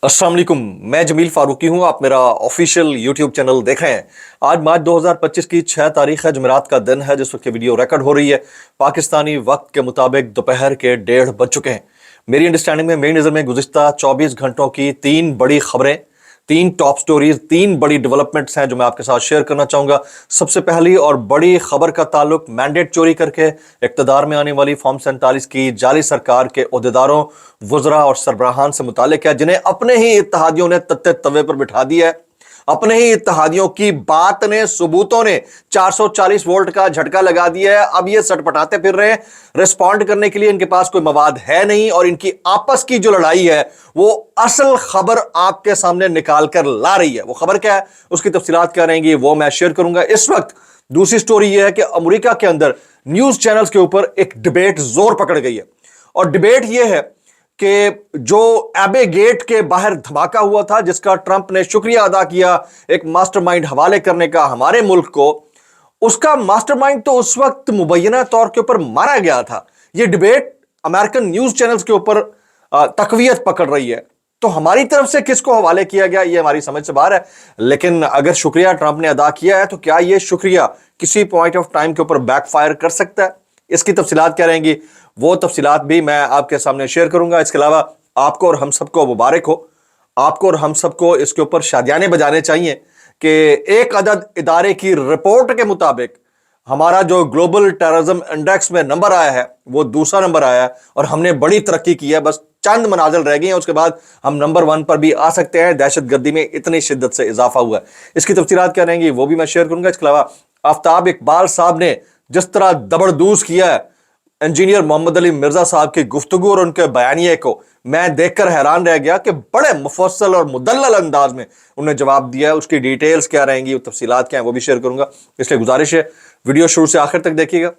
अस्सलाम वालेकुम। मैं जमील फारूकी हूं। आप मेरा ऑफिशियल यूट्यूब चैनल देख रहे हैं। आज मार्च 2025 की 6 तारीख है, जुमेरात का दिन है जिस वक्त ये वीडियो रिकॉर्ड हो रही है। पाकिस्तानी वक्त के मुताबिक दोपहर के 1:30 बज चुके हैं। मेरी अंडरस्टैंडिंग में, मेरी नज़र में गुज़िश्ता 24 घंटों की 3 बड़ी खबरें, 3 टॉप स्टोरीज, 3 बड़ी डेवलपमेंट्स हैं जो मैं आपके साथ शेयर करना चाहूंगा। सबसे पहली और बड़ी खबर का ताल्लुक मैंडेट चोरी करके इक्तदार में आने वाली फॉर्म 47 की जाली सरकार के ओहदेदारों, वज़रा और सरबराहान से मुतालिक है, जिन्हें अपने ही इत्तेहादियों ने तत्ते तवे पर बिठा दिया है। अपने ही इत्तेहादियों की बात ने, सबूतों ने 440 वोल्ट का झटका लगा दिया है। अब ये सटपटाते फिर रहे हैं। रिस्पॉन्ड करने के लिए इनके पास कोई मवाद है नहीं, और इनकी आपस की जो लड़ाई है वो असल खबर आपके सामने निकाल कर ला रही है। वो खबर क्या है, उसकी तफसीलात क्या रहेंगी, वो मैं शेयर करूंगा। इस वक्त दूसरी स्टोरी यह है कि अमेरिका के अंदर न्यूज चैनल्स के ऊपर एक डिबेट जोर पकड़ गई है, और डिबेट यह है कि जो एबे गेट के बाहर धमाका हुआ था, जिसका ट्रंप ने शुक्रिया अदा किया एक मास्टरमाइंड हवाले करने का हमारे मुल्क को, उसका मास्टरमाइंड तो उस वक्त मुबैना तौर के ऊपर मारा गया था। यह डिबेट अमेरिकन न्यूज चैनल्स के ऊपर तकवीयत पकड़ रही है। तो हमारी तरफ से किसको हवाले किया गया, यह हमारी समझ से बाहर है। लेकिन अगर शुक्रिया ट्रंप ने अदा किया है, तो क्या यह शुक्रिया किसी पॉइंट ऑफ टाइम के ऊपर बैकफायर कर सकता है? इसकी तफसीलात क्या रहेंगी, वो तफसीलात भी मैं आपके सामने शेयर करूंगा। इसके अलावा आपको और हम सबको मुबारक हो, आपको और हम सबको इसके ऊपर शादियाने बजाने चाहिए कि एक अदद इदारे की रिपोर्ट के मुताबिक हमारा जो ग्लोबल टेररिज्म इंडेक्स में नंबर आया है वो दूसरा नंबर आया है, और हमने बड़ी तरक्की की है। बस चंद मनाजिल रह गई हैं, उसके बाद हम नंबर 1 पर भी आ सकते हैं। दहशत गर्दी में इतनी शिद्दत से इजाफा हुआ है। इसकी तफसीलात क्या रहेंगी वो भी मैं शेयर करूंगा। इसके अलावा आफ्ताब इकबाल साहब ने जिस तरह दबड़दूस किया है इंजीनियर मोहम्मद अली मिर्जा साहब की गुफ्तगू और उनके बयानिए को, मैं देखकर हैरान रह गया कि बड़े मुफस्सल और मुदल्लल अंदाज में उन्हें जवाब दिया है। उसकी डिटेल्स क्या रहेंगी, तफसीलात क्या हैं, वो भी शेयर करूंगा। इसलिए गुजारिश है वीडियो शुरू से आखिर तक देखिएगा।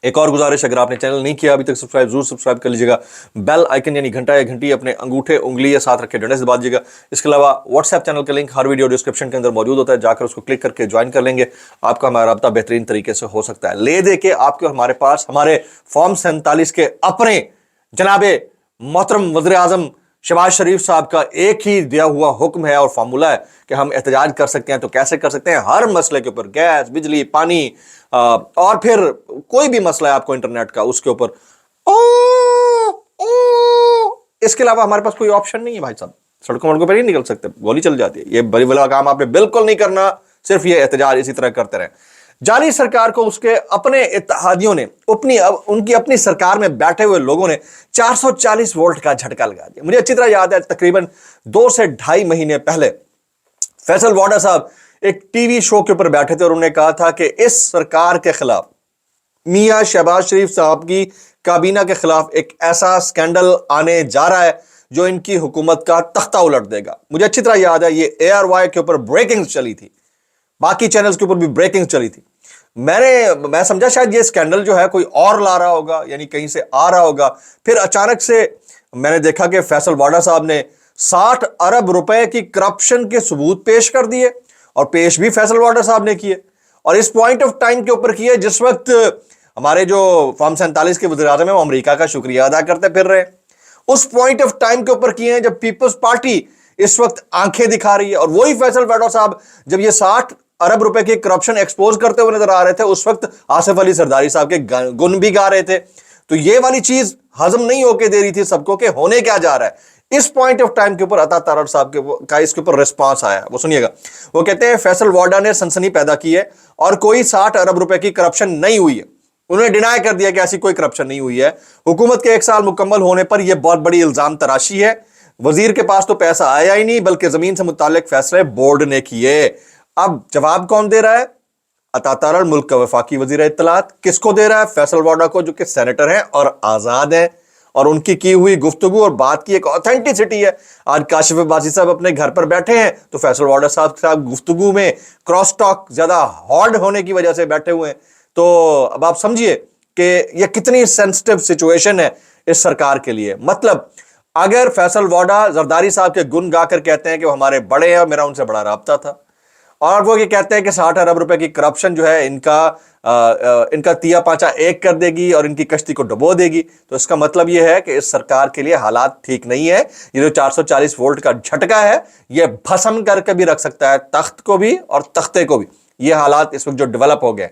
एक और गुजारिश, अगर आपने चैनल नहीं किया अभी तक सब्सक्राइब जरूर सब्सक्राइब कर लीजिएगा। बेल आइकन यानी घंटा या घंटी अपने अंगूठे उंगली या साथ रखे डंडे से दबा दीजिएगा। इसके अलावा व्हाट्सएप चैनल का लिंक हर वीडियो डिस्क्रिप्शन के अंदर मौजूद होता है, जाकर उसको क्लिक करके ज्वाइन कर लेंगे। आपका हमारा रब्ता बेहतरीन तरीके से हो सकता है। ले दे के आपके और हमारे पास हमारे फॉर्म 47 के अपने जनाबे मोहतरम वज़ीर आज़म शहबाज शरीफ साहब का एक ही दिया हुआ हुक्म है और फार्मूला है कि हम एहतजाज कर सकते हैं। तो कैसे कर सकते हैं? हर मसले के ऊपर, गैस, बिजली, पानी, और फिर कोई भी मसला है आपको इंटरनेट का, उसके ऊपर। इसके अलावा हमारे पास कोई ऑप्शन नहीं है भाई साहब। सड़कों वड़कों पर नहीं निकल सकते, गोली चल जाती है। ये बड़ी बड़ा काम आपने बिल्कुल नहीं करना, सिर्फ ये एहतजाज इसी तरह करते रहे। जाली सरकार को उसके अपने इत्तेहादियों ने, उनकी अपनी सरकार में बैठे हुए लोगों ने 440 वोल्ट का झटका लगा दिया। मुझे अच्छी तरह याद है, तकरीबन 2 से ढाई महीने पहले फैसल वाडा साहब एक टीवी शो के ऊपर बैठे थे और उन्होंने कहा था कि इस सरकार के खिलाफ, मियां शहबाज शरीफ साहब की काबीना के खिलाफ एक ऐसा स्कैंडल आने जा रहा है जो इनकी हुकूमत का तख्ता उलट देगा। मुझे अच्छी तरह याद है, ये ARY के ऊपर ब्रेकिंग चली थी, बाकी चैनल्स के ऊपर भी ब्रेकिंग चली थी। मैं समझा शायद ये स्कैंडल जो है कोई और ला रहा होगा, यानी कहीं से आ रहा होगा। फिर अचानक से मैंने देखा कि फैसल वाडा साहब ने 60 अरब रुपए की करप्शन के सबूत पेश कर दिए, और पेश भी फैसल वाडा साहब ने किए, और इस पॉइंट ऑफ टाइम के ऊपर किए जिस वक्त हमारे जो फॉर्म 47 के वज़ीर आज़म है वो अमेरिका का शुक्रिया अदा करते फिर रहे। उस पॉइंट ऑफ टाइम के ऊपर किए हैं जब पीपल्स पार्टी इस वक्त आंखें दिखा रही है। और वही फैसल वाडा साहब जब ये 60 अरब रुपए की करप्शन एक्सपोज करते हुए नजर आ रहे थे, उस वक्त आसिफ अली सरदारी साहब के गुन भी गा रहे थे। तो ये वाली चीज हजम नहीं होके दे रही थी सबको कि होने क्या जा रहा है। इस पॉइंट ऑफ टाइम के ऊपर अता तारड़ साहब का इसके ऊपर रिस्पांस आया, वो सुनिएगा। वो कहते हैं फैसल वाडा ने सनसनी पैदा की है और कोई 60 अरब रुपए की करप्शन नहीं हुई है। उन्होंने डिनाई कर दिया कि ऐसी कोई करप्शन नहीं हुई है। हुकूमत के 1 साल मुकम्मल होने पर यह बहुत बड़ी इल्जाम तराशी है। वजीर के पास तो पैसा आया ही नहीं, बल्कि जमीन से मुतालिक फैसले बोर्ड ने किए। अब जवाब कौन दे रहा है? अता तारड़, मुल्क का वफाकी वजीर इत्तलात। किसको दे रहा है? फैसल वाडा को, जो कि सेनेटर हैं और आजाद हैं, और उनकी की हुई गुफ्तगू और बात की एक ऑथेंटिसिटी है। आज काशिफ बासी साहब अपने घर पर बैठे हैं तो फैसल वाडा साहब के साथ गुफ्तगू में क्रॉस टॉक ज्यादा हार्ड होने की वजह से बैठे हुए हैं। तो अब आप समझिए कि यह कितनी सेंसिटिव सिचुएशन है इस सरकार के लिए। मतलब अगर फैसल वाडा जरदारी साहब के गुण गाकर कहते हैं कि वो हमारे बड़े हैं और मेरा उनसे बड़ा राब्ता था, اور وہ یہ کہتے ہیں کہ 60 ارب روپے کی کرپشن جو ہے ان کا تیا پانچا ایک کر دے گی اور ان کی کشتی کو ڈبو دے گی. تو اس کا مطلب یہ ہے کہ اس سرکار کے لیے حالات ٹھیک نہیں ہے. یہ جو 440 وولٹ کا جھٹکا ہے یہ بھسم کر کے بھی رکھ سکتا ہے تخت کو بھی اور تختے کو بھی. یہ حالات اس وقت جو ڈیولپ ہو گئے,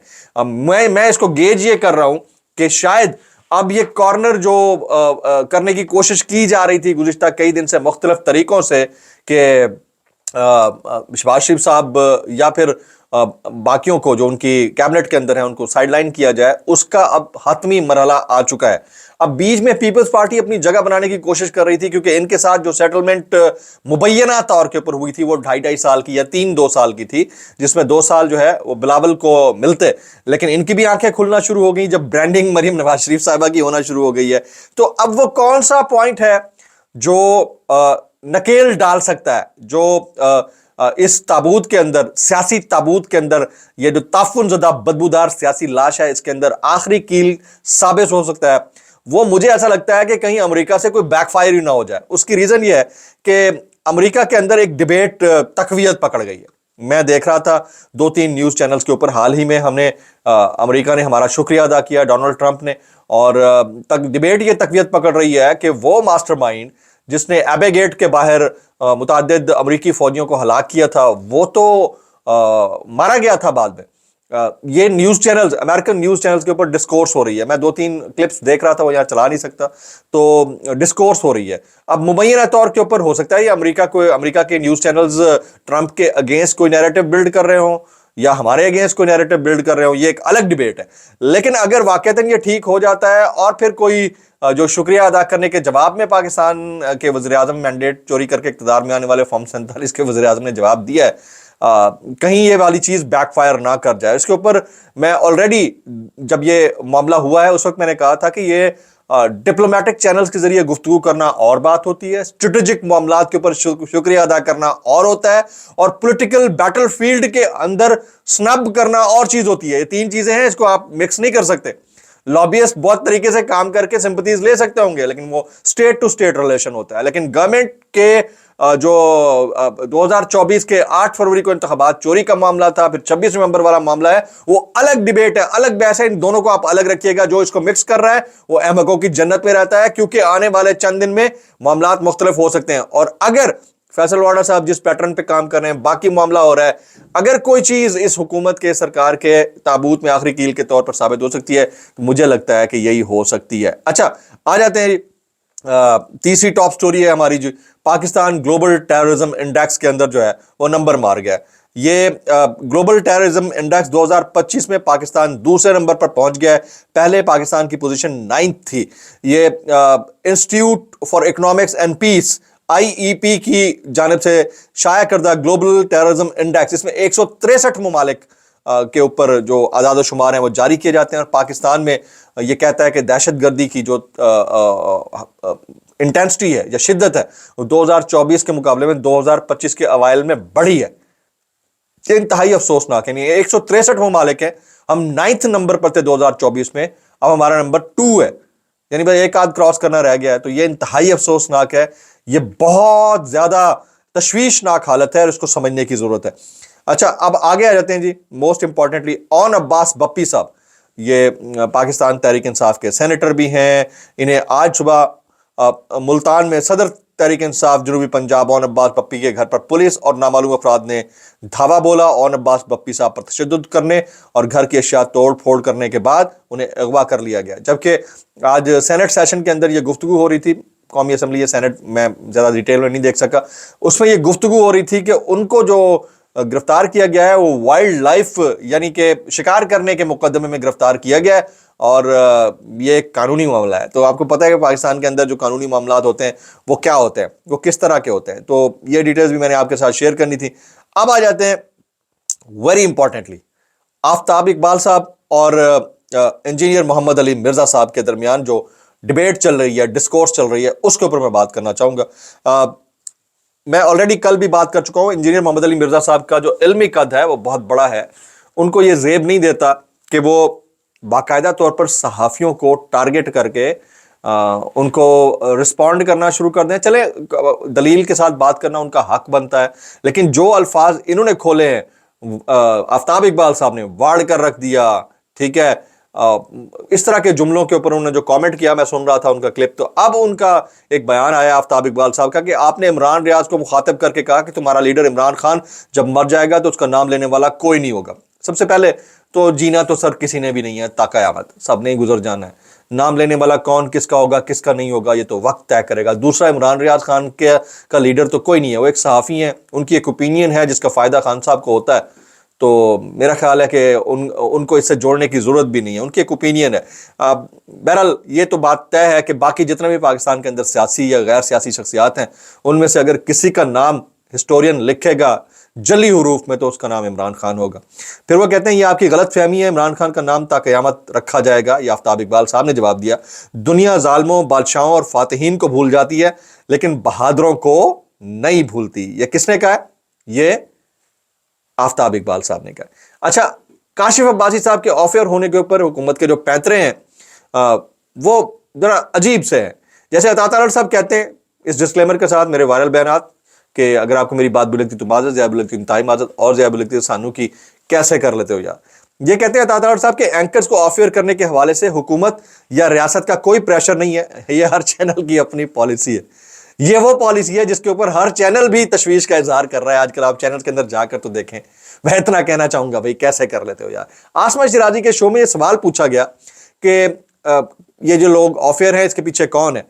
میں اس کو گیج یہ کر رہا ہوں کہ شاید اب یہ کارنر جو کرنے کی کوشش کی جا رہی تھی گزشتہ کئی دن سے مختلف طریقوں سے کہ شہباز شریف صاحب یا پھر باقیوں کو جو ان کی کیبنٹ کے اندر ہیں ان کو سائیڈ لائن کیا جائے, اس کا اب حتمی مرحلہ آ چکا ہے. اب بیچ میں پیپلز پارٹی اپنی جگہ بنانے کی کوشش کر رہی تھی کیونکہ ان کے ساتھ جو سیٹلمنٹ مبینہ طور کے اوپر ہوئی تھی وہ 2.5 سال کی یا 2 سال کی تھی, جس میں 2 سال جو ہے وہ بلاول کو ملتے, لیکن ان کی بھی آنکھیں کھلنا شروع ہو گئی جب برانڈنگ مریم نواز شریف صاحبہ کی ہونا شروع ہو گئی ہے. تو اب وہ کون سا پوائنٹ ہے جو نکیل ڈال سکتا ہے, جو اس تابوت کے اندر, سیاسی تابوت کے اندر, یہ جو تعفن زدہ بدبودار سیاسی لاش ہے اس کے اندر آخری کیل ثابت ہو سکتا ہے. وہ مجھے ایسا لگتا ہے کہ کہیں امریکہ سے کوئی بیک فائر ہی نہ ہو جائے. اس کی ریزن یہ ہے کہ امریکہ کے اندر ایک ڈیبیٹ تقویت پکڑ گئی ہے. میں دیکھ رہا تھا 2-3 نیوز چینلز کے اوپر حال ہی میں ہم نے امریکہ نے ہمارا شکریہ ادا کیا, ڈونلڈ ٹرمپ نے, اور ڈیبیٹ یہ تقویت پکڑ رہی ہے کہ وہ ماسٹر مائنڈ جس نے ایبے گیٹ کے باہر متعدد امریکی فوجیوں کو ہلاک کیا تھا وہ تو مارا گیا تھا بعد میں. یہ news channels, American news channels کے اوپر ڈسکورس ہو رہی ہے. میں 2-3 کلپس دیکھ رہا تھا, وہ یہاں چلا نہیں سکتا, تو ڈسکورس ہو رہی ہے. اب مبینہ طور کے اوپر ہو سکتا ہے یہ امریکہ کے نیوز چینلز ٹرمپ کے اگینسٹ کوئی نیریٹو بلڈ کر رہے ہوں یا ہمارے اگینسٹ کوئی نیریٹو بلڈ کر رہے ہوں, یہ ایک الگ ڈیبیٹ ہے. لیکن اگر واقعتاً یہ ٹھیک ہو جاتا ہے اور پھر کوئی جو شکریہ ادا کرنے کے جواب میں پاکستان کے وزیراعظم مینڈیٹ چوری کر کے اقتدار میں آنے والے فارم 47 کے وزیراعظم نے جواب دیا ہے, کہیں یہ والی چیز بیک فائر نہ کر جائے. اس کے اوپر میں آلریڈی جب یہ معاملہ ہوا ہے اس وقت میں نے کہا تھا کہ یہ ڈپلومیٹک چینلز کے ذریعے گفتگو کرنا اور بات ہوتی ہے, اسٹریٹجک معاملات کے اوپر شکریہ ادا کرنا اور ہوتا ہے, اور پولیٹیکل بیٹل فیلڈ کے اندر سنب کرنا اور چیز ہوتی ہے. یہ 3 چیزیں ہیں, اس کو آپ مکس نہیں کر سکتے. لابیسٹ بہت طریقے سے کام کر کے سمپتیز لے سکتے ہوں گے لیکن وہ اسٹیٹ ٹو اسٹیٹ ریلیشن ہوتا ہے. لیکن گورنمنٹ کے جو 2024 کے 8 فروری کو انتخابات چوری کا معاملہ تھا, پھر 26 نومبر والا معاملہ ہے, وہ الگ ڈیبیٹ ہے, الگ بحث ہے. ان دونوں کو آپ الگ رکھیے گا. جو اس کو مکس کر رہا ہے وہ احمقوں کی جنت میں رہتا ہے, کیونکہ آنے والے چند دن میں معاملات مختلف ہو سکتے ہیں. اور اگر فیصل وارڈا صاحب جس پیٹرن پہ کام کر رہے ہیں, باقی معاملہ ہو رہا ہے, اگر کوئی چیز اس حکومت کے سرکار کے تابوت میں آخری کیل کے طور پر ثابت ہو سکتی ہے تو مجھے لگتا ہے کہ یہی ہو سکتی ہے. اچھا, آ جاتے ہیں تیسری ٹاپ سٹوری ہے ہماری. جو پاکستان گلوبل ٹیررزم انڈیکس کے اندر جو ہے وہ نمبر مار گیا. یہ گلوبل ٹیررزم انڈیکس 2025 میں پاکستان دوسرے نمبر پر پہنچ گیا ہے. پہلے پاکستان کی پوزیشن 9th تھی. یہ institute for economics and peace IEP کی جانب سے شائع کردہ گلوبل ٹیررزم انڈیکس, اس میں 163 ممالک کے اوپر جو اعداد و شمار ہیں وہ جاری کیے جاتے ہیں, اور پاکستان میں یہ کہتا ہے کہ دہشت گردی کی جو انٹینسٹی ہے یا شدت ہے وہ 2024 کے مقابلے میں 2025 کے اوائل میں بڑھی ہے. یہ انتہائی افسوسناک ہے. یعنی 163 ممالک ہیں, ہم 9th نمبر پر تھے 2024 میں, اب ہمارا نمبر 2 ہے, یعنی بھائی ایک آدھ کراس کرنا رہ گیا ہے. تو یہ انتہائی افسوسناک ہے, یہ بہت زیادہ تشویشناک حالت ہے اور اس کو سمجھنے کی ضرورت ہے. اچھا, اب آگے آ جاتے ہیں جی. موسٹ امپورٹنٹلی اون عباس بپی صاحب, یہ پاکستان تحریک انصاف کے سینیٹر بھی ہیں. انہیں آج صبح ملتان میں صدر تحریک انصاف جنوبی پنجاب اون عباس بپی کے گھر پر پولیس اور نامعلوم افراد نے دھاوا بولا. اون عباس بپی صاحب پر تشدد کرنے اور گھر کی اشیاء توڑ پھوڑ کرنے کے بعد انہیں اغوا کر لیا گیا. جبکہ آج سینٹ سیشن کے اندر یہ گفتگو ہو رہی تھی, قومی اسمبلی یا سینٹ, میں زیادہ ڈیٹیل میں نہیں دیکھ سکا, اس میں یہ گفتگو ہو رہی تھی کہ ان کو جو گرفتار کیا گیا ہے وہ وائلڈ لائف یعنی کہ شکار کرنے کے مقدمے میں گرفتار کیا گیا ہے, اور یہ ایک قانونی معاملہ ہے. تو آپ کو پتہ ہے کہ پاکستان کے اندر جو قانونی معاملات ہوتے ہیں وہ کیا ہوتے ہیں, وہ کس طرح کے ہوتے ہیں. تو یہ ڈیٹیلز بھی میں نے آپ کے ساتھ شیئر کرنی تھی. اب آ جاتے ہیں ویری امپورٹنٹلی آفتاب اقبال صاحب اور انجینئر محمد علی مرزا صاحب کے درمیان جو ڈیبیٹ چل رہی ہے, ڈسکورس چل رہی ہے, اس کے اوپر میں بات کرنا چاہوں گا. میں آلریڈی کل بھی بات کر چکا ہوں. انجینئر محمد علی مرزا صاحب کا جو علمی قد ہے وہ بہت بڑا ہے. ان کو یہ زیب نہیں دیتا کہ وہ باقاعدہ طور پر صحافیوں کو ٹارگٹ کر کے ان کو رسپونڈ کرنا شروع کر دیں. چلیں, دلیل کے ساتھ بات کرنا ان کا حق بنتا ہے, لیکن جو الفاظ انہوں نے کھولے ہیں आफ्ताब इकबाल साहब ने वाड़ कर रख दिया, ठीक है, इस तरह के जुमलों के ऊपर उन्होंने जो कमेंट किया, मैं सुन रहा था उनका क्लिप, तो अब उनका एक बयान आया आफ्ताब इकबाल साहब का कि आपने इमरान रियाज को मुखातिब करके कहा कि तुम्हारा लीडर इमरान खान जब मर जाएगा तो उसका नाम लेने वाला कोई नहीं होगा। सबसे पहले तो जीना तो सर किसी ने भी नहीं है, ता क़यामत सब ने ही गुजर जाना है। नाम लेने वाला कौन किसका होगा किसका नहीं होगा ये तो वक्त तय करेगा। दूसरा, इमरान रियाज खान के का लीडर तो कोई नहीं है, वो एक सहाफ़ी है, उनकी एक ओपिनियन है जिसका फ़ायदा खान साहब को होता है, तो मेरा ख्याल है कि उनको इससे जोड़ने की ज़रूरत भी नहीं है, उनकी एक ओपिनियन है। बहरहाल ये तो बात तय है कि बाकी जितने भी पाकिस्तान के अंदर सियासी या गैर सियासी शख्सियात हैं उनमें से अगर किसी का नाम हिस्टोरियन लिखेगा जली हरूफ में तो उसका नाम इमरान खान होगा। फिर वो कहते हैं ये आपकी गलत फहमी है, इमरान खान का नाम ता क़यामत रखा जाएगा। ये आफ्ताब इकबाल साहब ने जवाब दिया, दुनिया जालिमों, बादशाहों और फातिहीन को भूल जाती है लेकिन बहादुरों को नहीं भूलती। ये किसने कहा है? ये आफ्ताब इकबाल साहब ने कहा। अच्छा, काशिफ अब्बासी साहब के ऑफ एयर होने के ऊपर हुकूमत के जो पैंतरे हैं वो जरा अजीब से हैं। जैसे अता तारड़ साहब कहते हैं, इस डिस्क्लेमर के साथ मेरे वायरल बयानात कि अगर आपको मेरी बात बुरी लगती तो माजत, ज़्यादा बुरी लगती इंतहाई माजत, और ज़्यादा बुरी लगती तो सानू की कैसे कर लेते हो यार। ये कहते हैं अता तारड़ साहब के एंकर्स को ऑफ एयर करने के हवाले से हुकूमत या रियासत का कोई प्रेशर नहीं है, ये हर चैनल की अपनी पॉलिसी है। ये वो पॉलिसी है जिसके ऊपर हर चैनल भी तशवीश का इजहार कर रहा है। आजकल आप चैनल के अंदर जाकर तो देखें। मैं इतना कहना चाहूंगा भाई, कैसे कर लेते हो यार। आसमा शिराजी के शो में ये सवाल पूछा गया कि ये जो लोग ऑफ एयर है इसके पीछे कौन है,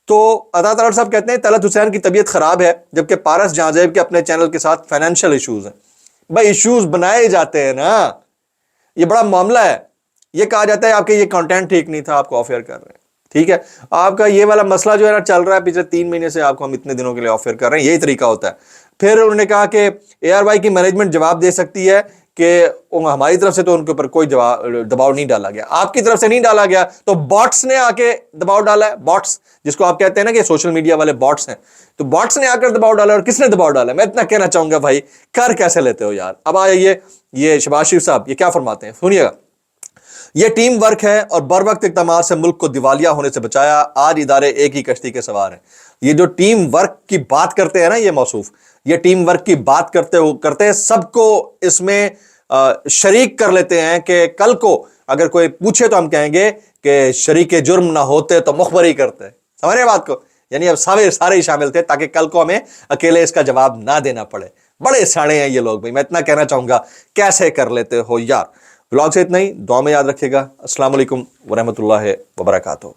तो अता तारड़ साहब कहते हैं तलत हुसैन की तबीयत खराब है जबकि पारस जहांजेब के अपने चैनल के साथ फाइनेंशियल इश्यूज हैं। भाई इश्यूज बनाए जाते हैं ना, ये बड़ा मामला है। ये कहा जाता है आपके ये कंटेंट ठीक नहीं था, आपको ऑफ एयर कर रहे हैं, ठीक है। आपका ये वाला मसला जो है ना चल रहा है पिछले 3 महीने से, आपको हम इतने दिनों के लिए ऑफ एयर कर रहे हैं, यही तरीका होता है। फिर उन्होंने कहा कि ARY की मैनेजमेंट जवाब दे सकती है कि हमारी तरफ से तो उनके ऊपर कोई दबाव नहीं डाला गया, आपकी तरफ से नहीं डाला गया, तो बॉट्स ने आके दबाव डाला है। बॉट्स जिसको आप कहते हैं ना कि सोशल मीडिया वाले बॉट्स हैं, तो बॉट्स ने आकर दबाव डाला। और किसने दबाव डाला? मैं इतना कहना चाहूंगा भाई, कर कैसे लेते हो यार। अब आइए ये शहबाज शरीफ साहब ये क्या फरमाते हैं, सुनिएगा। ये टीम वर्क है और बर वक्त इक़दाम से मुल्क को दिवालिया होने से बचाया, आज इदारे एक ही कश्ती के सवार हैं। ये जो टीम वर्क की बात करते हैं ना ये मौसूफ, ये टीम वर्क की बात करते हैं, सबको इसमें शरीक कर लेते हैं कि कल को अगर कोई पूछे तो हम कहेंगे कि शरीके जुर्म ना होते तो मुखबरी करते। समझ रहे बात को? यानी अब सारे ही शामिल थे ताकि कल को हमें अकेले इसका जवाब ना देना पड़े। बड़े साड़े हैं ये लोग भाई, मैं इतना कहना चाहूंगा, कैसे कर लेते हो यार। ब्लॉग से इतना ही, दुआ में याद रखिएगा। अस्सलाम वालेकुम वरहमतुल्लाहि वबरकातुहू।